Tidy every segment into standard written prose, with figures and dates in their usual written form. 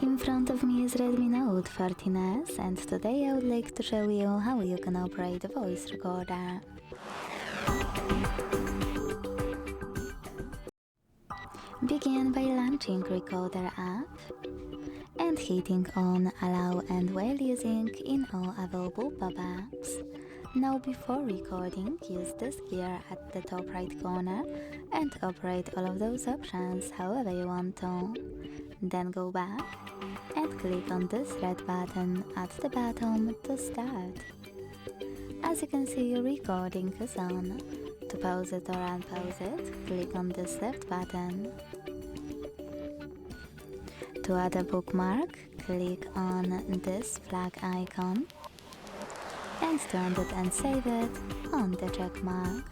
In front of me is Redmi Note 14s, and today I would like to show you how you can operate a voice recorder. Begin by launching Recorder app and hitting on Allow and while using in all available pop-ups. Now before recording, use this gear at the top right corner and operate all of those options however you want to. Then go back and click on this red button at the bottom to start. As you can see, your recording is on. To pause it or unpause it, click on this left button. To add a bookmark, click on this flag icon. And to end it and save it on the check mark.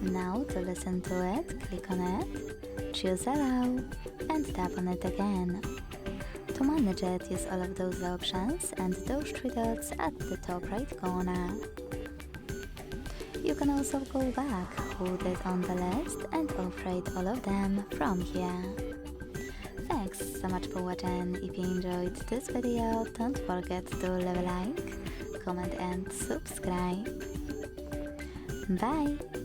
Now to listen to it, click on it, choose Allow, and tap on it again. To manage it, use all of those options and those three dots at the top right corner. You can also go back, hold it on the list, and operate all of them from here. Thanks so much for watching. If you enjoyed this video, don't forget to leave a like, comment and subscribe. Bye!